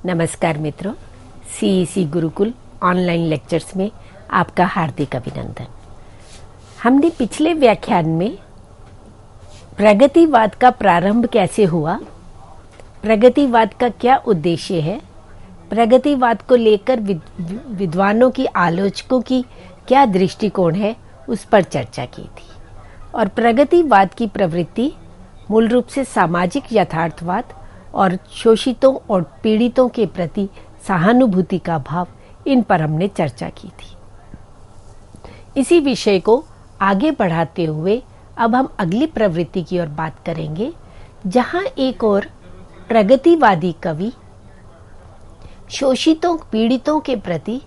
नमस्कार मित्रों, CEC Gurukul online lectures में आपका हार्दिक अभिनंदन। हमने पिछले व्याख्यान में प्रगतिवाद का प्रारंभ कैसे हुआ, प्रगतिवाद का क्या उद्देश्य है, प्रगतिवाद को लेकर विद्वानों की, आलोचकों की क्या दृष्टिकोण है, उस पर चर्चा की थी। और प्रगतिवाद की प्रवृत्ति मूल रूप से सामाजिक यथार्थवाद और शोषितों और पीड़ितों के प्रति सहानुभूति का भाव, इन पर हमने चर्चा की थी। इसी विषय को आगे बढ़ाते हुए अब हम अगली प्रवृत्ति की ओर बात करेंगे, जहां एक और प्रगतिवादी कवि शोषितों, पीड़ितों के प्रति,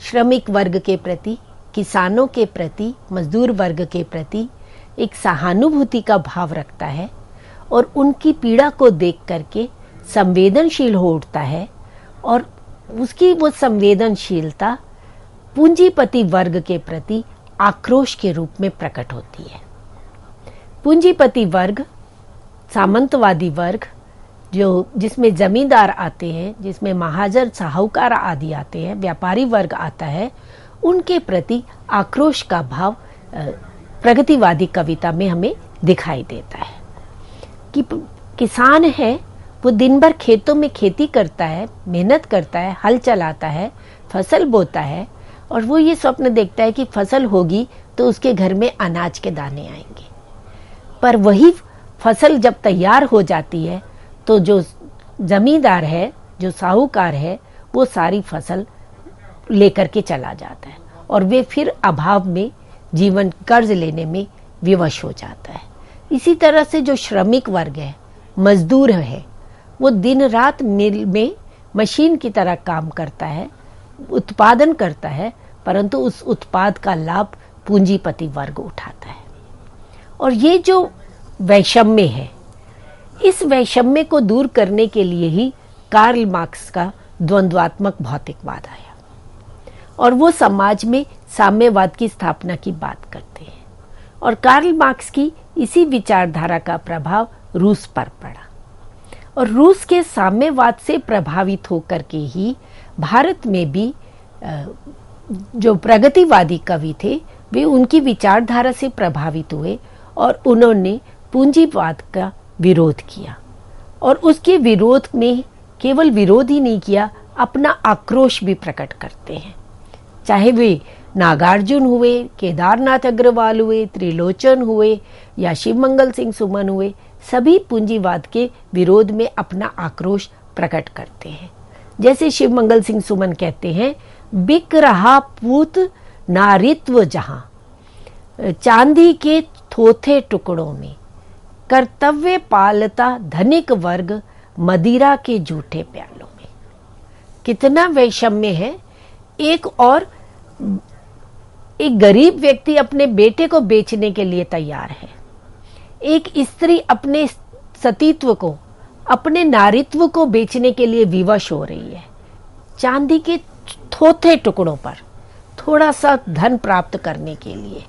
श्रमिक वर्ग के प्रति, किसानों के प्रति, मजदूर वर्ग के प्रति एक सहानुभूति का भाव रखता है और उनकी पीड़ा को देख करके संवेदनशील हो उठता है। और उसकी वो संवेदनशीलता पूंजीपति वर्ग के प्रति आक्रोश के रूप में प्रकट होती है। पूंजीपति वर्ग, सामंतवादी वर्ग, जिसमें जमींदार आते हैं, जिसमें महाजन, साहूकार आदि आते हैं, व्यापारी वर्ग आता है, उनके प्रति आक्रोश का भाव प्रगतिवादी कविता में हमें दिखाई देता है। कि किसान है, वो दिन भर खेतों में खेती करता है, मेहनत करता है, हल चलाता है, फसल बोता है, और वो ये स्वप्न देखता है कि फसल होगी तो उसके घर में अनाज के दाने आएंगे। पर वही फसल जब तैयार हो जाती है तो जो जमींदार है, जो साहूकार है, वो सारी फसल लेकर के चला जाता है और वे फिर अभाव में जीवन कर्ज लेने में विवश हो जाता है। इसी तरह से जो श्रमिक वर्ग है, मजदूर है, वो दिन रात मिल में मशीन की तरह काम करता है, उत्पादन करता है, परंतु उस उत्पाद का लाभ पूंजीपति वर्ग उठाता है। और ये जो वैषम्य है, इस वैषम्य को दूर करने के लिए ही कार्ल मार्क्स का द्वंद्वात्मक भौतिकवाद आया और वो समाज में साम्यवाद की स्थापना की बात करते हैं। और कार्ल मार्क्स की इसी विचारधारा का प्रभाव रूस पर पड़ा और रूस के साम्यवाद से प्रभावित होकर के ही भारत में भी जो प्रगतिवादी कवि थे, वे उनकी विचारधारा से प्रभावित हुए और उन्होंने पूंजीवाद का विरोध किया। और उसके विरोध में केवल विरोध ही नहीं किया, अपना आक्रोश भी प्रकट करते हैं। चाहे वे नागार्जुन हुए, केदारनाथ अग्रवाल हुए, त्रिलोचन हुए या शिवमंगल सिंह सुमन हुए, सभी पूंजीवाद के विरोध में अपना आक्रोश प्रकट करते हैं। जैसे शिवमंगल सिंह सुमन कहते हैं, बिक रहा पूत नारित्व जहां, चांदी के थोथे टुकड़ों में, कर्तव्य पालता धनिक वर्ग मदिरा के जूठे प्यालों में। कितना वैषम्य है। एक गरीब व्यक्ति अपने बेटे को बेचने के लिए तैयार है, एक स्त्री अपने सतीत्व को, अपने नारीत्व को बेचने के लिए विवश हो रही है, चांदी के थोथे टुकड़ों पर, थोड़ा सा धन प्राप्त करने के लिए,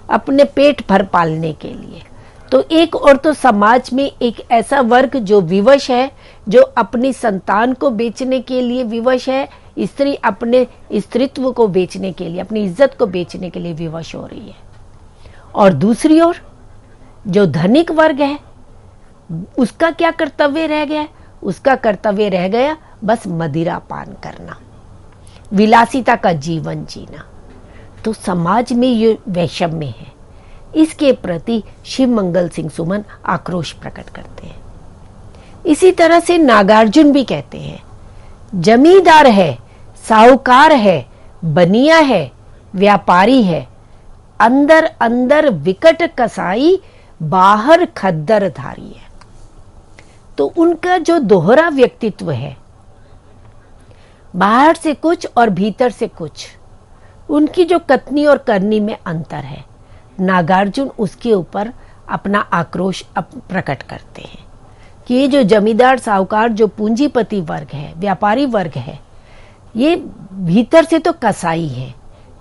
अपने पेट भर पालने के लिए। तो एक और तो समाज में एक ऐसा वर्ग जो विवश है, जो अपनी संतान को बेचने के लिए विवश है, स्त्री अपने स्त्रीत्व को बेचने के लिए, अपनी इज्जत को बेचने के लिए विवश हो रही है। और दूसरी ओर जो धनिक वर्ग है, उसका क्या कर्तव्य रह गया? उसका कर्तव्य रह गया बस मदिरा पान करना, विलासिता का जीवन जीना। तो समाज में ये वैषम्य है, इसके प्रति शिवमंगल सिंह सुमन आक्रोश प्रकट करते हैं। इसी तरह से नागार्जुन भी कहते हैं, जमींदार है, साहूकार है, बनिया है, व्यापारी है, अंदर अंदर विकट कसाई, बाहर खद्दर धारी है। तो उनका जो दोहरा व्यक्तित्व है, बाहर से कुछ और भीतर से कुछ, उनकी जो कथनी और करनी में अंतर है, नागार्जुन उसके ऊपर अपना आक्रोश प्रकट करते हैं कि ये जो जमींदार, साहूकार, जो पूंजीपति वर्ग है, व्यापारी वर्ग है, ये भीतर से तो कसाई है,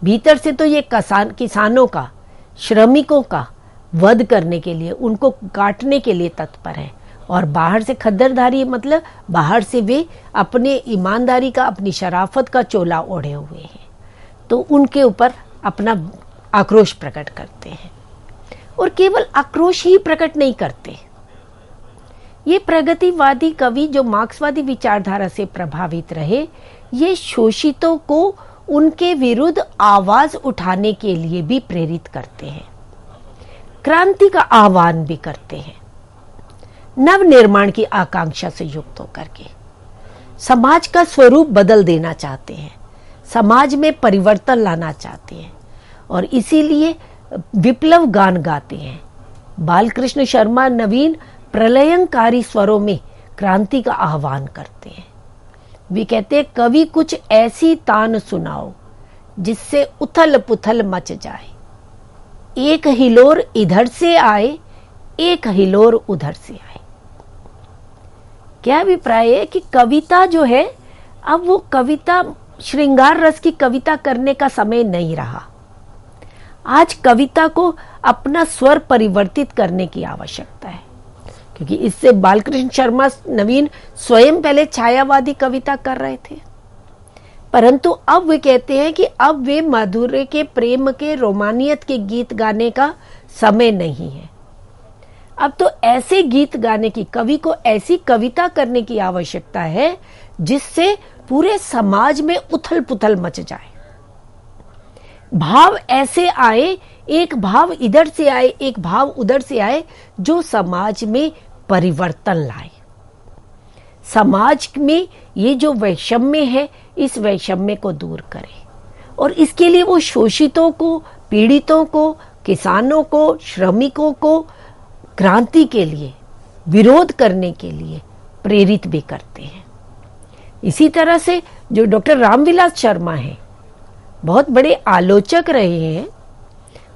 भीतर से तो ये किसानों का, श्रमिकों का वध करने के लिए, उनको काटने के लिए तत्पर है। और बाहर से खद्दरधारी मतलब बाहर से वे अपने ईमानदारी का, अपनी शराफत का चोला ओढ़े हुए हैं, तो उनके ऊपर अपना आक्रोश प्रकट करते हैं। और केवल आक्रोश ही प्रकट नहीं करते, ये प्रगतिवादी कवि जो मार्क्सवादी विचारधारा से प्रभावित रहे, ये शोषितों को उनके विरुद्ध आवाज उठाने के लिए भी प्रेरित करते हैं, क्रांति का आह्वान भी करते हैं, नव निर्माण की आकांक्षा से युक्त होकर के समाज का स्वरूप बदल देना चाहते हैं, समाज में परिवर्तन लाना चाहते हैं, और इसीलिए विप्लव गान गाते हैं। बालकृष्ण शर्मा नवीन प्रलयंकारी स्वरों में क्रांति का आह्वान करते हैं। वे कहते हैं, कवि कुछ ऐसी तान सुनाओ जिससे उथल पुथल मच जाए, एक हिलोर इधर से आए, एक हिलोर उधर से आए। क्या अभिप्राय है कि कविता जो है, अब वो कविता श्रृंगार रस की कविता करने का समय नहीं रहा। आज कविता को अपना स्वर परिवर्तित करने की आवश्यकता है, क्योंकि इससे बालकृष्ण शर्मा नवीन स्वयं पहले छायावादी कविता कर रहे थे, परंतु अब वे कहते हैं कि अब वे माधुर्य के, प्रेम के, रोमानियत के गीत गाने का समय नहीं है। अब तो ऐसे गीत गाने की, कवि को ऐसी कविता करने की आवश्यकता है जिससे पूरे समाज में उथल पुथल मच जाए, भाव ऐसे आए, एक भाव इधर से आए, एक भाव उधर से आए, जो समाज में परिवर्तन लाए। समाज में ये जो वैषम्य है, इस वैषम्य को दूर करे, और इसके लिए वो शोषितों को, पीड़ितों को, किसानों को, श्रमिकों को क्रांति के लिए, विरोध करने के लिए प्रेरित भी करते हैं। इसी तरह से जो डॉक्टर रामविलास शर्मा हैं, बहुत बड़े आलोचक रहे हैं,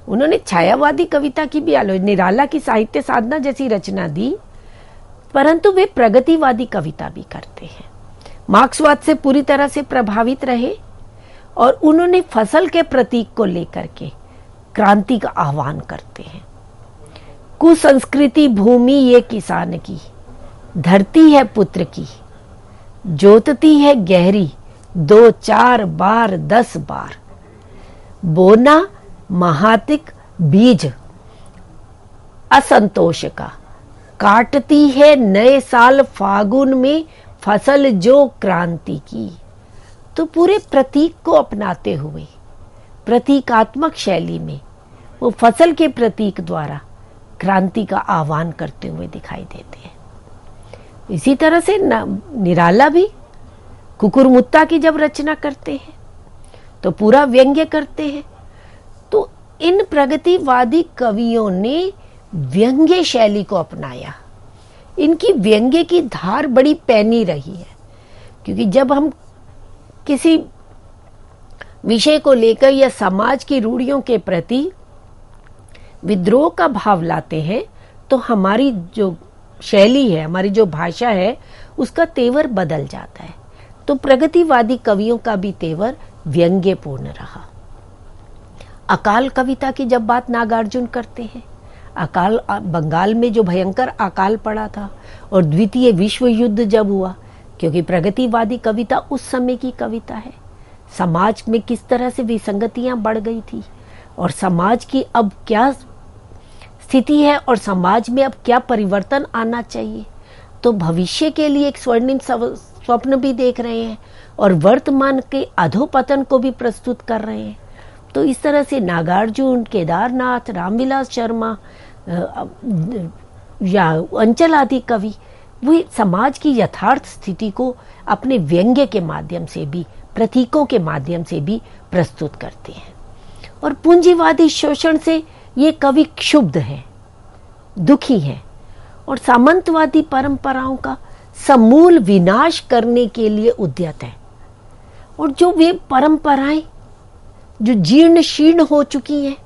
उन्होंने छायावादी कविता की भी आलोचना, निराला की साहित्य साधना जैसी रचना दी, परंतु वे प्रगतिवादी कविता भी करते हैं। मार्क्सवाद से पूरी तरह से प्रभावित रहे, और उन्होंने फसल के प्रतीक को लेकर के क्रांति का आह्वान करते हैं। कुसंस्कृति भूमि ये किसान की, धरती है पुत्र की, जोतती है गहरी, 2 4 बार 10 बार, बोना महातिक बीज असंतोष का, काटती है नए साल फागुन में फसल जो क्रांति की। तो पूरे प्रतीक को अपनाते हुए, प्रतीकात्मक शैली में वो फसल के प्रतीक द्वारा क्रांति का आह्वान करते हुए दिखाई देते हैं। इसी तरह से निराला भी कुकुरमुत्ता की जब रचना करते हैं तो पूरा व्यंग्य करते हैं। तो इन प्रगतिवादी कवियों ने व्यंग्य शैली को अपनाया। इनकी व्यंग्य की धार बड़ी पैनी रही है, क्योंकि जब हम किसी विषय को लेकर या समाज की रूढ़ियों के प्रति विद्रोह का भाव लाते हैं, तो हमारी जो शैली है, हमारी जो भाषा है, उसका तेवर बदल जाता है। तो प्रगतिवादी कवियों का भी तेवर व्यंग्यपूर्ण रहा। अकाल कविता की जब बात नागार्जुन करते हैं, अकाल, बंगाल में जो भयंकर अकाल पड़ा था और द्वितीय विश्व युद्ध जब हुआ, क्योंकि प्रगतिवादी कविता उस समय की कविता है, समाज में किस तरह से विसंगतियां बढ़ गई थी और समाज की अब क्या स्थिति है और समाज में अब क्या परिवर्तन आना चाहिए। तो भविष्य के लिए एक स्वर्णिम स्वप्न भी देख रहे हैं और वर्तमान के अधोपतन को भी प्रस्तुत कर रहे हैं। तो इस तरह से नागार्जुन, केदारनाथ, रामविलास शर्मा या अंचल आदि कवि वो समाज की यथार्थ स्थिति को अपने व्यंग्य के माध्यम से भी, प्रतीकों के माध्यम से भी प्रस्तुत करते हैं। और पूंजीवादी शोषण से ये कवि क्षुब्ध हैं, दुखी हैं और सामंतवादी परंपराओं का समूल विनाश करने के लिए उद्यत है। और जो वे परंपराएं जो जीर्ण शीर्ण हो चुकी हैं,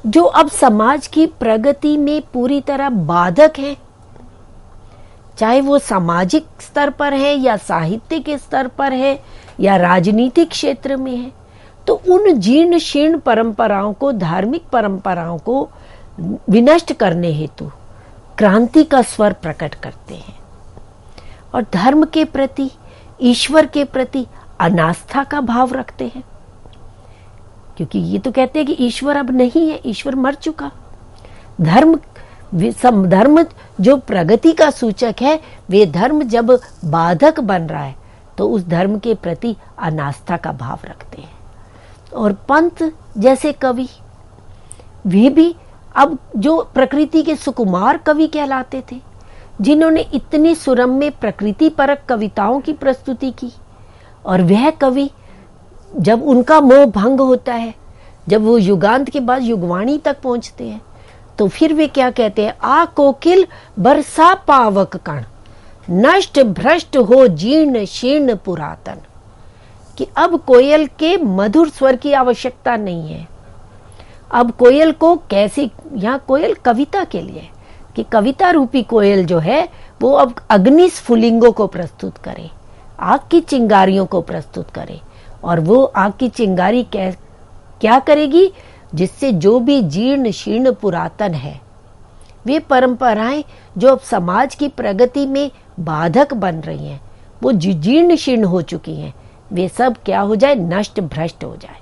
जो अब समाज की प्रगति में पूरी तरह बाधक है, चाहे वो सामाजिक स्तर पर है या साहित्य के स्तर पर है या राजनीतिक क्षेत्र में है, तो उन जीर्ण शीर्ण परंपराओं को, धार्मिक परंपराओं को विनष्ट करने हेतु क्रांति का स्वर प्रकट करते हैं और धर्म के प्रति, ईश्वर के प्रति अनास्था का भाव रखते हैं, क्योंकि ये तो कहते हैं कि ईश्वर अब नहीं है, ईश्वर मर चुका। धर्म जो प्रगति का सूचक है, वे धर्म जब बाधक बन रहा है तो उस धर्म के प्रति अनास्था का भाव रखते हैं। और पंत जैसे कवि, वे भी अब जो प्रकृति के सुकुमार कवि कहलाते थे, जिन्होंने इतनी सुरम्य प्रकृति परक कविताओं की प्रस्तुति की, और वह कवि जब उनका मोह भंग होता है, जब वो युगांत के बाद युगवाणी तक पहुंचते हैं, तो फिर वे क्या कहते हैं, आ कोकिल बरसा पावक कण, नष्ट भ्रष्ट हो जीर्ण शीर्ण पुरातन, कि अब कोयल के मधुर स्वर की आवश्यकता नहीं है। अब कोयल को कैसे, यहाँ कोयल कविता के लिए, कि कविता रूपी कोयल जो है वो अब अग्नि स्फुलिंगों को प्रस्तुत करे, आग की चिंगारियों को प्रस्तुत करे, और वो आग की चिंगारी क्या करेगी, जिससे जो भी जीर्ण शीर्ण पुरातन है, वे परंपराएं जो अब समाज की प्रगति में बाधक बन रही हैं, वो जीर्ण शीर्ण हो चुकी हैं, वे सब क्या हो जाए, नष्ट भ्रष्ट हो जाए।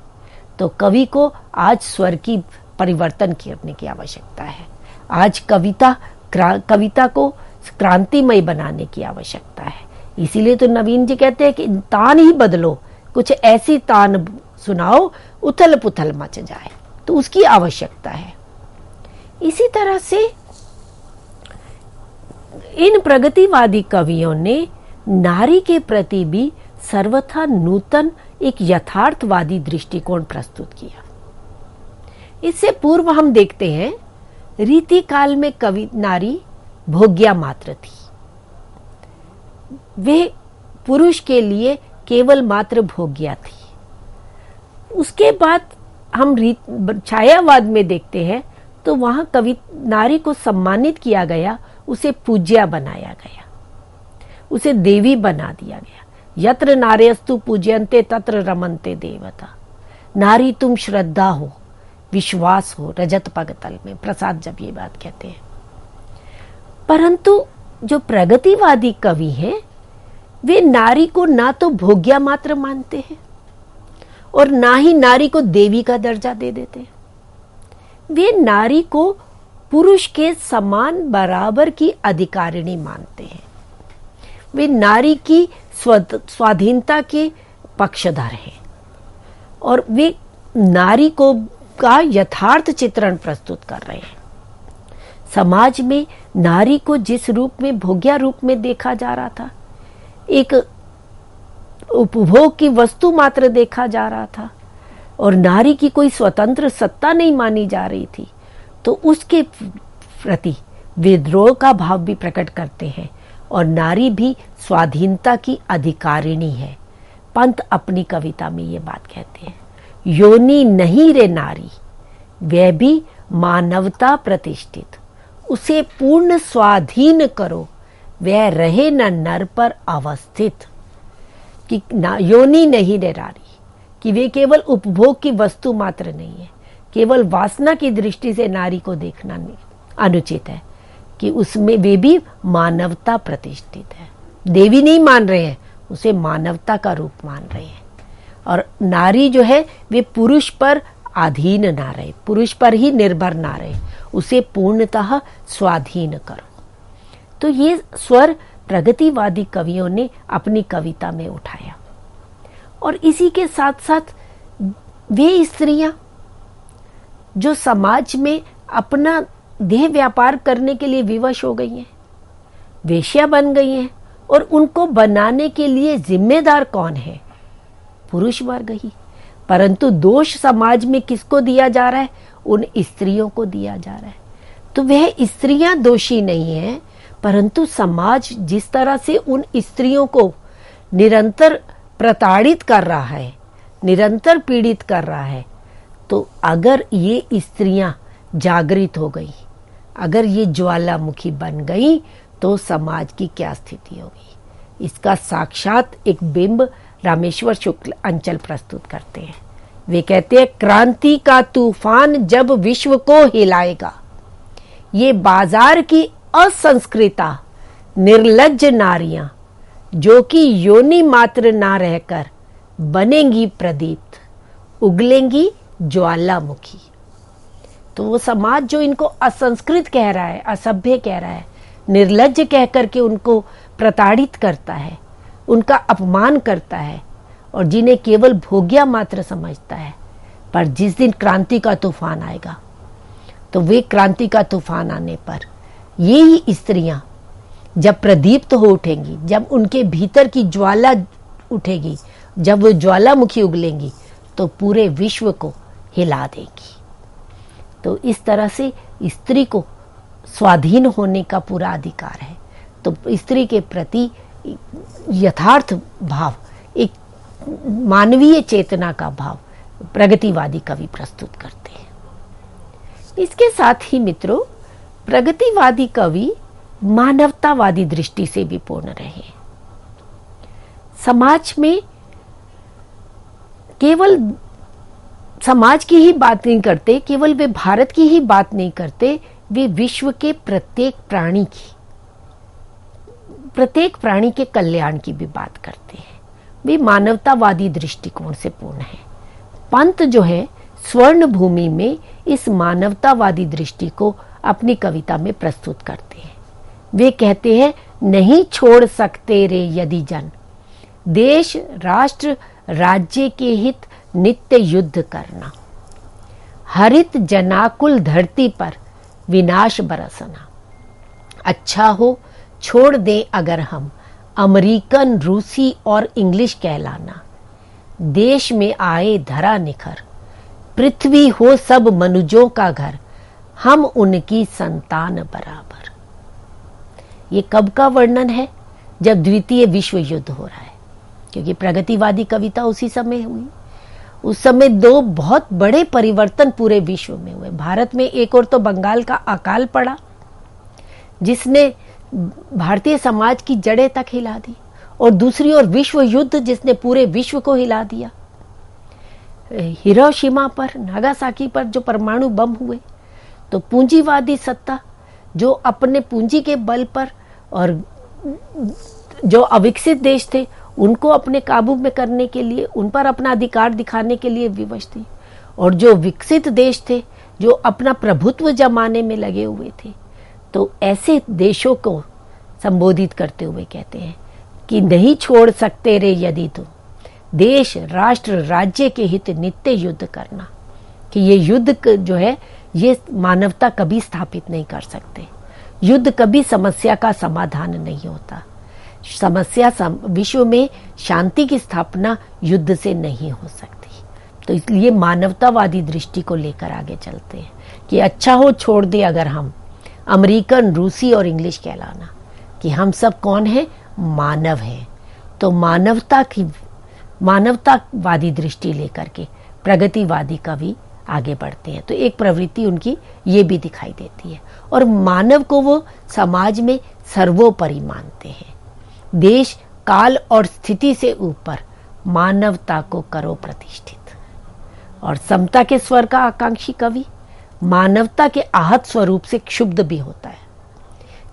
तो कवि को आज स्वर की परिवर्तन करने की आवश्यकता है। आज कविता को क्रांतिमय बनाने की आवश्यकता है। इसीलिए तो नवीन जी कहते हैं कि तान ही बदलो, कुछ ऐसी तान सुनाओ उथल पुथल मच जाए, तो उसकी आवश्यकता है। इसी तरह से इन प्रगतिवादी कवियों ने नारी के प्रति भी सर्वथा नूतन एक यथार्थवादी दृष्टिकोण प्रस्तुत किया। इससे पूर्व हम देखते हैं रीति काल में कवि नारी भोग्या मात्र थी, वे पुरुष के लिए केवल मात्र भोग्या थी। उसके बाद हम छायावाद में देखते हैं तो वहां कवि नारी को सम्मानित किया गया, उसे पूज्या बनाया गया, उसे देवी बना दिया गया। यत्र नार्यस्तु पूज्यन्ते तत्र रमन्ते देवता। नारी तुम श्रद्धा हो, विश्वास हो, रजत पगतल में प्रसाद जब ये बात कहते हैं। परंतु जो प्रगतिवादी कवि हैं, वे नारी को ना तो भोग्या मात्र मानते हैं और ना ही नारी को देवी का दर्जा दे देते हैं। वे नारी को पुरुष के समान बराबर की अधिकारिणी मानते हैं। वे नारी की स्वाधीनता के पक्षधर हैं और वे नारी को का यथार्थ चित्रण प्रस्तुत कर रहे हैं। समाज में नारी को जिस रूप में, भोग्या रूप में देखा जा रहा था, एक उपभोग की वस्तु मात्र देखा जा रहा था और नारी की कोई स्वतंत्र सत्ता नहीं मानी जा रही थी, तो उसके प्रति विद्रोह का भाव भी प्रकट करते हैं और नारी भी स्वाधीनता की अधिकारिणी है। पंत अपनी कविता में ये बात कहते हैं, योनि नहीं रे नारी, वह भी मानवता प्रतिष्ठित, उसे पूर्ण स्वाधीन करो, वह रहे न नर पर अवस्थित। कि योनि नहीं रे नारी, कि वे केवल उपभोग की वस्तु मात्र नहीं है, केवल वासना की दृष्टि से नारी को देखना नहीं अनुचित है, कि उसमें वे भी मानवता प्रतिष्ठित है। देवी नहीं मान रहे हैं, उसे मानवता का रूप मान रहे हैं। और नारी जो है वे पुरुष पर अधीन ना रहे, पुरुष पर ही निर्भर ना रहे, उसे पूर्णतः स्वाधीन करो। तो ये स्वर प्रगतिवादी कवियों ने अपनी कविता में उठाया। और इसी के साथ साथ वे स्त्रियां जो समाज में अपना देह व्यापार करने के लिए विवश हो गई हैं, वेश्या बन गई हैं, और उनको बनाने के लिए जिम्मेदार कौन है? पुरुष वर्ग ही। परंतु दोष समाज में किसको दिया जा रहा है? उन स्त्रियों को दिया जा रहा है। तो वह स्त्रियां दोषी नहीं है, परंतु समाज जिस तरह से उन स्त्रियों को निरंतर प्रताड़ित कर रहा है, निरंतर पीड़ित कर रहा है, तो अगर ये स्त्रियां जागृत हो गई, अगर ये ज्वालामुखी बन गई, तो समाज की क्या स्थिति होगी? इसका साक्षात एक बिंब रामेश्वर शुक्ल अंचल प्रस्तुत करते हैं। वे कहते हैं, क्रांति का तूफान जब विश्व को हिलाएगा, ये बाजार की असंस्कृता निर्लज्ज नारियां जो कि योनि मात्र ना रहकर बनेंगी प्रदीप्त, उगलेंगी ज्वालामुखी। तो वो समाज जो इनको असंस्कृत कह रहा है, असभ्य कह रहा है, निर्लज्ज कह करके उनको प्रताड़ित करता है, उनका अपमान करता है और जिन्हें केवल भोग्या मात्र समझता है, पर जिस दिन क्रांति का तूफान आएगा तो वे क्रांति का तूफान आने पर ये ही स्त्रियां जब प्रदीप्त हो उठेंगी, जब उनके भीतर की ज्वाला उठेगी, जब वो ज्वालामुखी उगलेंगी तो पूरे विश्व को हिला देंगी। तो इस तरह से स्त्री को स्वाधीन होने का पूरा अधिकार है। तो स्त्री के प्रति यथार्थ भाव, एक मानवीय चेतना का भाव प्रगतिवादी कवि प्रस्तुत करते हैं। इसके साथ ही मित्रों, प्रगतिवादी कवि मानवतावादी दृष्टि से भी पूर्ण रहे। समाज में केवल समाज की ही बात नहीं करते, केवल वे भारत की ही बात नहीं करते, वे विश्व के प्रत्येक प्राणी के कल्याण की भी बात करते हैं। वे मानवतावादी दृष्टिकोण से पूर्ण है। पंत जो है स्वर्ण भूमि में इस मानवतावादी दृष्टि को अपनी कविता में प्रस्तुत करते हैं। वे कहते हैं, नहीं छोड़ सकते रे यदि जन, देश राष्ट्र राज्य के हित नित्य युद्ध करना, हरित जनाकुल धरती पर विनाश बरसना। अच्छा हो छोड़ दे अगर हम अमेरिकन, रूसी और इंग्लिश कहलाना, देश में आए धरा निखर, पृथ्वी हो सब मनुजों का घर, हम उनकी संतान बराबर। ये कब का वर्णन है? जब द्वितीय विश्व युद्ध हो रहा है, क्योंकि प्रगतिवादी कविता उसी समय हुई। उस समय दो बहुत बड़े परिवर्तन पूरे विश्व में हुए। भारत में एक और तो बंगाल का अकाल पड़ा जिसने भारतीय समाज की जड़ें तक हिला दी, और दूसरी ओर विश्व युद्ध जिसने पूरे विश्व को हिला दिया। हिरोशिमा पर, नागासाकी पर जो परमाणु बम हुए, तो पूंजीवादी सत्ता जो अपने पूंजी के बल पर और जो अविकसित देश थे उनको अपने काबू में करने के लिए, उन पर अपना अधिकार दिखाने के लिए विवश थी, और जो विकसित देश थे जो अपना प्रभुत्व जमाने में लगे हुए थे। तो ऐसे देशों को संबोधित करते हुए कहते हैं कि नहीं छोड़ सकते रे यदि तुम, देश राष्ट्र राज्य के हित नित्य युद्ध करना। कि ये युद्ध जो है ये मानवता कभी स्थापित नहीं कर सकते। युद्ध कभी समस्या का समाधान नहीं होता। विश्व में शांति की स्थापना युद्ध से नहीं हो सकती। तो इसलिए मानवतावादी दृष्टि को लेकर आगे चलते हैं कि अच्छा हो छोड़ दे अगर हम अमेरिकन, रूसी और इंग्लिश कहलाना, कि हम सब कौन है? मानव हैं। तो मानवतावादी दृष्टि लेकर के प्रगतिवादी कवि आगे बढ़ते हैं। तो एक प्रवृत्ति उनकी ये भी दिखाई देती है, और मानव को वो समाज में सर्वोपरि मानते हैं। देश काल और स्थिति से ऊपर मानवता को करो प्रतिष्ठित। और समता के स्वर का आकांक्षी कवि मानवता के आहत स्वरूप से क्षुब्ध भी होता है।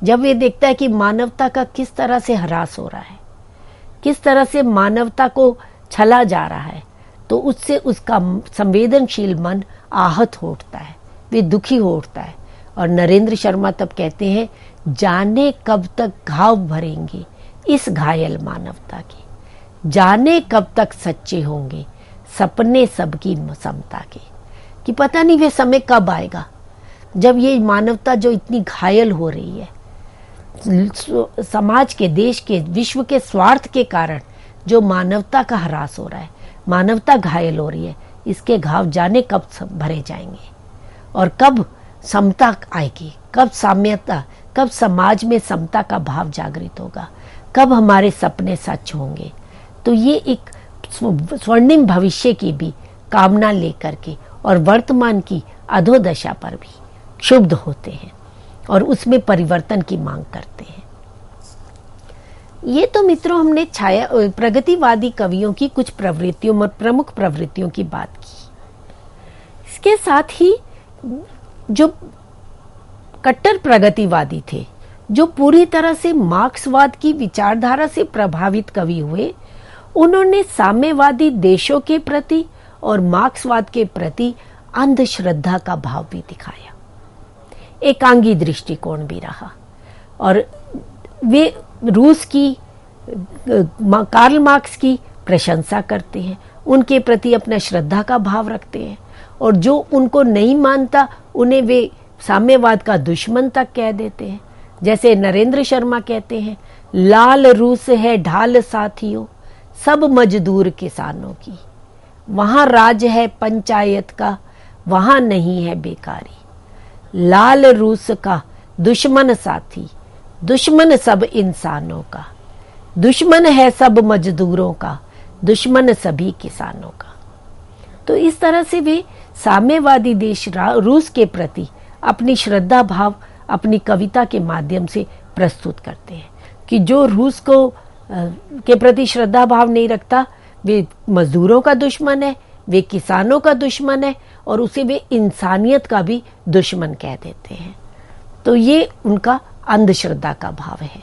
जब ये देखता है कि मानवता का किस तरह से ह्रास हो रहा है, किस तरह से मानवता को छला जा रहा है, तो उससे उसका संवेदनशील मन आहत हो उठता है, वे दुखी हो उठता है। और नरेंद्र शर्मा तब कहते हैं, जाने कब तक घाव भरेंगे इस घायल मानवता के, जाने कब तक सच्चे होंगे सपने सबकी समता के। कि पता नहीं वे समय कब आएगा जब ये मानवता जो इतनी घायल हो रही है, समाज के, देश के, विश्व के स्वार्थ के कारण जो मानवता का ह्रास हो रहा है, मानवता घायल हो रही है, इसके घाव जाने कब भरे जाएंगे और कब समता आएगी, कब साम्यता, कब समाज में समता का भाव जागृत होगा, कब हमारे सपने सच होंगे। तो ये एक स्वर्णिम भविष्य की भी कामना लेकर के और वर्तमान की अधोदशा पर भी क्षुब्ध होते हैं और उसमें परिवर्तन की मांग करते हैं। ये तो मित्रों हमने प्रगतिवादी कवियों की कुछ प्रवृत्तियों और प्रमुख प्रवृत्तियों की बात की। इसके साथ ही जो कट्टर प्रगतिवादी थे, जो पूरी तरह से मार्क्सवाद की विचारधारा से प्रभावित कवि हुए, उन्होंने साम्यवादी देशों के प्रति और मार्क्सवाद के प्रति अंधश्रद्धा का भाव भी दिखाया। एकांगी दृष्टिकोण भी रहा और वे रूस की कार्ल मार्क्स की प्रशंसा करते हैं, उनके प्रति अपना श्रद्धा का भाव रखते हैं और जो उनको नहीं मानता उन्हें वे साम्यवाद का दुश्मन तक कह देते हैं। जैसे नरेंद्र शर्मा कहते हैं, लाल रूस है ढाल साथियों सब मजदूर किसानों की, वहां राज है पंचायत का वहां नहीं है बेकारी। लाल रूस का दुश्मन साथी, दुश्मन सब इंसानों का, दुश्मन है सब मजदूरों का, दुश्मन सभी किसानों का। तो इस तरह से वे साम्यवादी देश रूस के प्रति अपनी श्रद्धा भाव अपनी कविता के माध्यम से प्रस्तुत करते हैं कि जो रूस को के प्रति श्रद्धा भाव नहीं रखता वे मजदूरों का दुश्मन है, वे किसानों का दुश्मन है और उसे वे इंसानियत का भी दुश्मन कह देते हैं। तो ये उनका अंधश्रद्धा का भाव है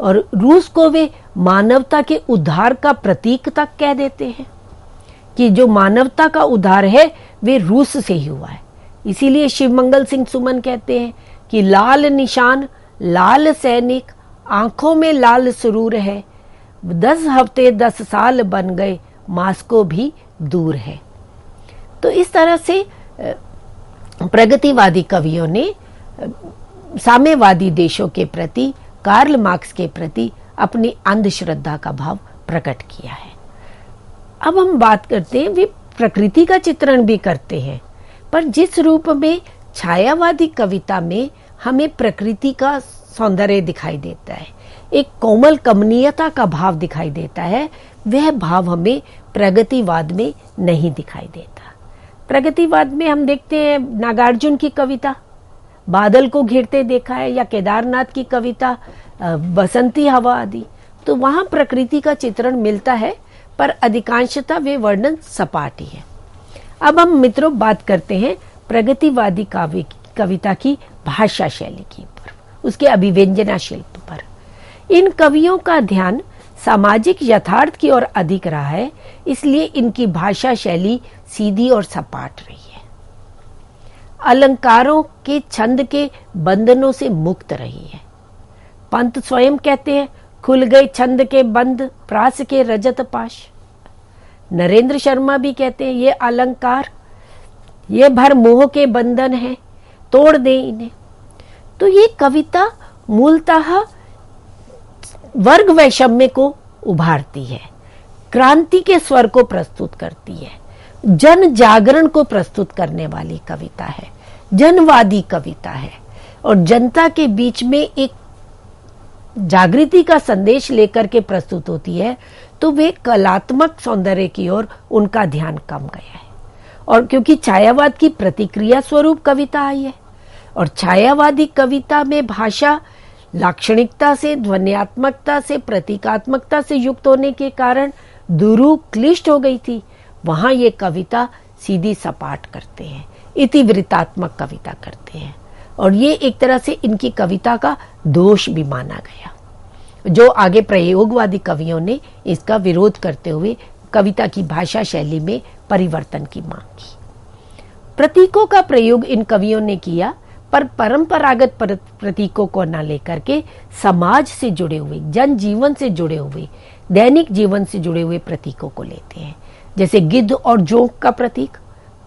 और रूस को वे मानवता के उद्धार का प्रतीक तक कह देते हैं कि जो मानवता का उद्धार है वे रूस से ही हुआ है। इसीलिए शिवमंगल सिंह सुमन कहते हैं कि लाल निशान लाल सैनिक आंखों में लाल सुरूर है, 10 हफ्ते 10 साल बन गए मास्को भी दूर है। तो इस तरह से प्रगतिवादी कवियों ने साम्यवादी देशों के प्रति कार्ल मार्क्स के प्रति अपनी अंधश्रद्धा का भाव प्रकट किया है। अब हम बात करते हैं, वे प्रकृति का चित्रण भी करते हैं, पर जिस रूप में छायावादी कविता में हमें प्रकृति का सौंदर्य दिखाई देता है, एक कोमल कमनीयता का भाव दिखाई देता है, वह भाव हमें प्रगतिवाद में नहीं दिखाई देता। प्रगतिवाद में हम देखते हैं नागार्जुन की कविता बादल को घेरते देखा है या केदारनाथ की कविता बसंती हवा आदि, तो वहां प्रकृति का चित्रण मिलता है पर अधिकांशतः वे वर्णन सपाट ही है। अब हम मित्रों बात करते हैं प्रगतिवादी काव्य कविता की भाषा शैली की पर, उसके अभिव्यंजना शिल्प पर। इन कवियों का ध्यान सामाजिक यथार्थ की ओर अधिक रहा है, इसलिए इनकी भाषा शैली सीधी और सपाट रही है, अलंकारों के छंद के बंधनों से मुक्त रही है। पंत स्वयं कहते हैं, खुल गए छंद के बंध प्रास के रजत पाश। नरेंद्र शर्मा भी कहते हैं, ये अलंकार ये भर मोह के बंधन है, तोड़ दे इन्हें। तो ये कविता मूलतः वर्ग वैषम्य को उभारती है, क्रांति के स्वर को प्रस्तुत करती है, जन जागरण को प्रस्तुत करने वाली कविता है, जनवादी कविता है और जनता के बीच में एक जागृति का संदेश लेकर के प्रस्तुत होती है। तो वे कलात्मक सौंदर्य की ओर उनका ध्यान कम गया है। और क्योंकि छायावाद की प्रतिक्रिया स्वरूप कविता आई है और छायावादी कविता में भाषा लाक्षणिकता से, ध्वन्यात्मकता से, प्रतीकात्मकता से युक्त होने के कारण दुरूह क्लिष्ट हो गई थी, वहां ये कविता सीधी सपाट करते हैं, इतिवृत्तात्मक कविता करते हैं और ये एक तरह से इनकी कविता का दोष भी माना गया, जो आगे प्रयोगवादी कवियों ने इसका विरोध करते हुए कविता की भाषा शैली में परिवर्तन की मांग की। प्रतीकों का प्रयोग इन कवियों ने किया, पर परंपरागत प्रतीकों को न लेकर के समाज से जुड़े हुए, जन जीवन से जुड़े हुए, दैनिक जीवन से जुड़े हुए प्रतीकों को लेते हैं। जैसे गिद्ध और जोंक का प्रतीक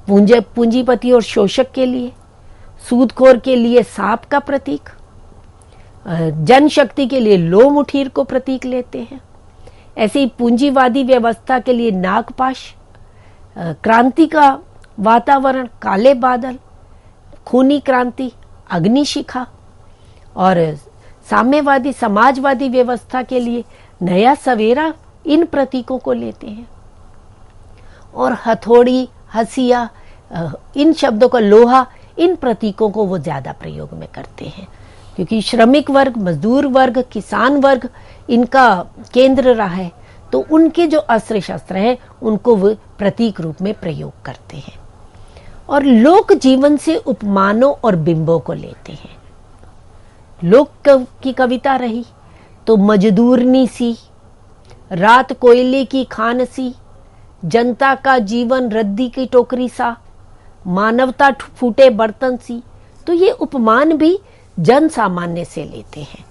पूंजीपति और शोषक के लिए, सूदखोर के लिए सांप का प्रतीक, जनशक्ति के लिए लोम उठीर को प्रतीक लेते हैं। ऐसे ही पूंजीवादी व्यवस्था के लिए नागपाश, क्रांति का वातावरण काले बादल, खूनी क्रांति अग्निशिखा और साम्यवादी समाजवादी व्यवस्था के लिए नया सवेरा इन प्रतीकों को लेते हैं। और हथौड़ी, हसिया, इन शब्दों का लोहा, इन प्रतीकों को वो ज्यादा प्रयोग में करते हैं क्योंकि श्रमिक वर्ग, मजदूर वर्ग, किसान वर्ग इनका केंद्र रहा है, तो उनके जो अस्त्र शस्त्र हैं उनको वो प्रतीक रूप में प्रयोग करते हैं। और लोक जीवन से उपमानों और बिंबों को लेते हैं। की कविता रही तो मजदूरनी सी, रात कोयले की खान सी, जनता का जीवन रद्दी की टोकरी सा, मानवता फूटे बर्तन सी। तो ये उपमान भी जन सामान्य से लेते हैं।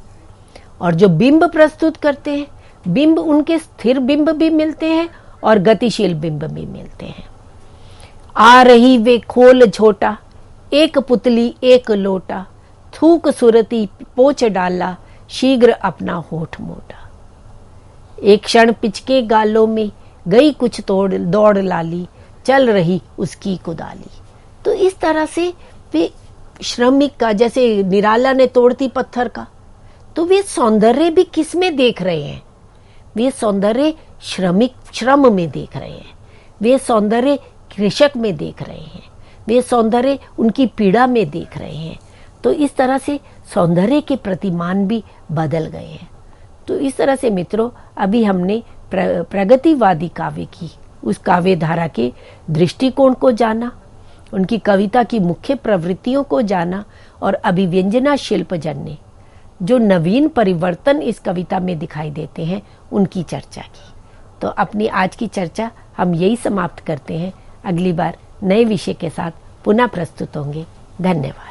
और जो बिंब प्रस्तुत करते हैं, बिंब उनके स्थिर बिंब भी मिलते हैं और गतिशील बिंब भी मिलते हैं। आ रही वे खोल झोटा, एक पुतली एक लोटा, थूक सुरती पोछ डाला, शीघ्र अपना होठ मोटा। एक क्षण पिचके गालों में, गई कुछ तोड़ दौड़ लाली, चल रही उसकी कुदाली। तो इस तरह से वे श्रमिक का, जैसे निराला ने तोड़ती पत्थर का, तो वे सौंदर्य भी किस में देख रहे हैं? वे सौंदर्य श्रम में देख रहे हैं, वे सौंदर्य कृषक में देख रहे हैं, वे सौंदर्य उनकी पीड़ा में देख रहे हैं। तो इस तरह से सौंदर्य के प्रतिमान भी बदल गए हैं। तो इस तरह से मित्रों, अभी हमने प्रगतिवादी काव्य की उस काव्य धारा के दृष्टिकोण को जाना, उनकी कविता की मुख्य प्रवृत्तियों को जाना, और अभिव्यंजना शिल्प जन्य जो नवीन परिवर्तन इस कविता में दिखाई देते हैं उनकी चर्चा की। तो अपनी आज की चर्चा हम यही समाप्त करते हैं। अगली बार नए विषय के साथ पुनः प्रस्तुत होंगे। धन्यवाद।